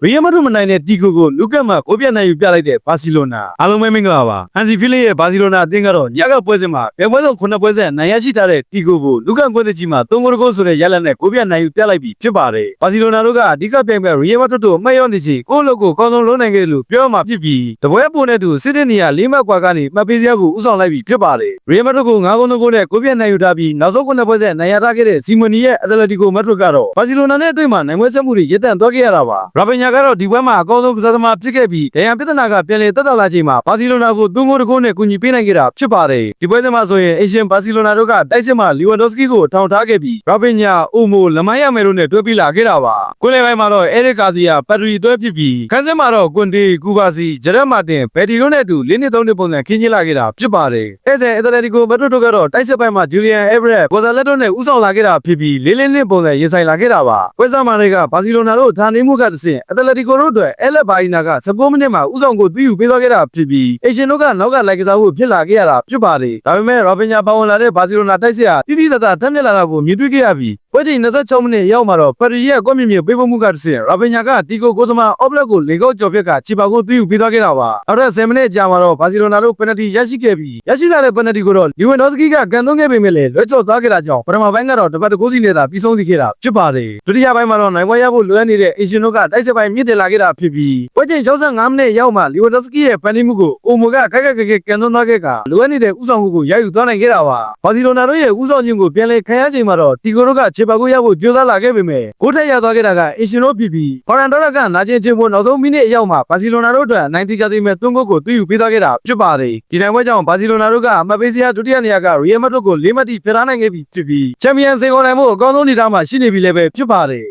ရီယယ်မက်ဒရစ်မနိုင်တဲ့တီဂိုကိုလူကတ်မှာကိုပြတ်နိုင်ယူပြလိုက်တဲ့ဘာစီလိုနာအားလုံးပဲမင်္ဂလာပါဟန်စီဖီလစ်ရဲ့ဘာစီလိုနာအသင်းကတော့ညကပွဲစဉ်မှာပြပွဲဆုံး9ပွဲစဉ်နိုင်ရရှိထားတဲ့တီဂိုကိုလူကတ်ပွဲစဉ်ကြီးမှာ3ဂိုးဆိုတဲ့ရလဒ်နဲ့ကိုပြတ်နိုင်ယူပြလိုက်ပြီးဖြစ်ပါတယ်ဘာစီလိုနာတို့ကအဓိကပြိုင်ပွဲရီယယ်မက်ဒရစ်တို့အမှတ်ရနေချေကိုလို့ကိုကောင်းဆုံးလုံးနိုင်ခဲ့လို့ပြောမှဖြစ်ပြီးတပွဲပုံနဲ့တူစစ်တဲ့နေရာ၄မှတ်ကွာကနေမှတ်ပေးစရာကိုဥဆောင်လိုက်ပြီးဖြစ်ပါတယ်ရီယယ်မက်ဒရစ်ကို9ဂိုးနဲ့ကိုပြတ်နိုင်ယူထားပြီးနောက်ဆုံး9ပွဲစဉ်နိုင်ရထားခဲ့တဲ့စီမနီရဲ့အက်တလက်တီကိုမက်ဒရစ်ကတော့ဘာစီလိုနာနဲ့အတွေ့မှာနိုင်ပွဲဆက်မှုတွေရပ်တန့်သွားခဲ့ရတာပါရာပင်ညာကတော့ဒီပွဲမှာအကောင်းဆုံးကစားသမားဖြစ်ခဲ့ပြီးဒရန်ပြဿနာကပြန်လည်တက်လာချိန်မှာဘာစီလိုနာကို3ဂိုးနဲ့ကူညီပေးနိုင်ခဲ့တာဖြစ်ပါတယ်ဒီပွဲစဉ်မှာဆိုရင်အေရှင်ဘာစီလိုနာတို့ကတိုက်စစ်မှာလီဝမ်ဒိုစကီကိုထောင်ထားခဲ့ပြီးရာပင်ညာအိုမိုလမိုင်းရမယ်တို့နဲ့တွဲပြီးလာခဲ့တာပါကွင်းလယ်ပိုင်းမှာတော့အဲရစ်ကာစီယာပတ်ထရီတွဲဖြစ်ပြီးခန်းစက်မှာတော့ကွန်တေကူဘာစီဂျရက်မာတင်ဘယ်တီတို့နဲ့အတူ4-3ပုံစံခင်းကျင်းလာခဲ့တာဖြစ်ပါတယ်အဲ့ဒါအက်တလက်တီကိုမက်ဒရစ်တို့ကတော့တိုက်စစ်ပိုင်းမှာဂျူလီယန်အေဗရက်ကိုဇာလက်တို့နဲ့ဦးဆောင်လာခဲ့တာဖြစ်ပြီး4-2ပုံစံရင်ဆိုင်လာခဲ့တာပါပွဲစားမာတွေကဘာစီလိုနာတို့ဒါနေမှုကတဆင့်အက်တလက်တီကိုတို့အတွက်အဲလက်ဘာအီနာက19မိနစ်မှာဦးဆောင်ကိုသွေးယူပေးသွားခဲ့တာဖြစ်ပြီးအေရှင်တို့ကနောက်ကလိုက်ကစားဖို့ဖြစ်လာခဲ့ရတာဖြစ်ပါတယ်ဒါပေမဲ့ရောဘင်ညာပါဝင်လာတဲ့ဘာစီလိုနာတိုက်စစ်ဟာတိတိကျကျထက်မြက်လာတာကိုမြင်တွေ့ခဲ့ရပြီးပွဲချိန်26မိနစ်ရောက်မှာတော့ပါရီရဲ့ကွက်မြင့်မြင့်ပေးပို့မှုကတဆင့်ရောဘင်ညာကတီကိုကိုသမားအော့ဘလက်ကိုလေကောက်ကျော်ပြက်ကချီပါကိုသွေးယူပေးသွားခဲ့တာပါနောက်ထပ်10မိနစ်ကြာမှာတော့ဘာစီလိုနာတို့ပယ်နတီရရှိခဲ့ပြီးရရှိလာတဲ့ပယ်နတီကိုတော့လီဝမ်ဒိုစကီကကန်သွင်းခဲ့ပေမဲ့လည်းလွဲချော်သွားခဲ့တာကြောင့်ပထမပိုင်းကတော့တပတ်တကိုးစီနဲ့သာပြီးဆုံးစီခဲ့တာဖြစ်ပါတယ်ဒုတိယပိုင်းမှာတော့နိုင်ပွဲရဖို့လွယ်နေတဲ့အေရှင်တို့ကတိုက်စစ်ပိုင်းမြင့်တက်လာခဲ့တာဖြစ်ပြီးပွဲချိန်65မိနစ်ရောက်မှလီဝမ်ဒိုစကီရဲ့ပန်တီမှုကိုအိုမိုကခက်ခက်ကန်သွင်းသွားခဲ့ကလွယ်နေတဲ့ဥဆောင်မှုကိုရယူသွားနိုင်ခဲ့တာပါဘာစီလိုနာတို့ရဲ့ဥဆောင်ခြင်းကိုပြန်လည်ခံရချိန်မှာတော့တီဂိုတို့ကခြေပါကိုရဖို့ကြိုးစားလာခဲ့ပေမဲ့ကိုထက်ရသွားခဲ့တာကအင်ရှင်တို့ဖြစ်ပြီးဖော်ရန်ဒေါရကနာကျင်ချင်းဖို့နောက်ဆုံးမိနစ်အရောက်မှာဘာစီလိုနာတို့အတွက်နိုင်တီကြသိမဲ့သွင်းကိုသွေးယူပေးသွားခဲ့တာဖြစ်ပါတယ်ဒီနိုင်ပွဲကြောင့်ဘာစီလိုနာတို့ကအမှတ်ပေးစရာဒုတိယနေရာကရီယယ်မက်ဒရစ်ကို4မှတ်ထိဖျက်ထားနိုင်ခဲ့ပြီဖြစ်ပြီးချန်ပီယံစင်ကုန်နိုင်မှုအကောင်းဆုံးအနေအထားမှာရှိနေပြီလည်းပဲဖြစ်ပါတယ်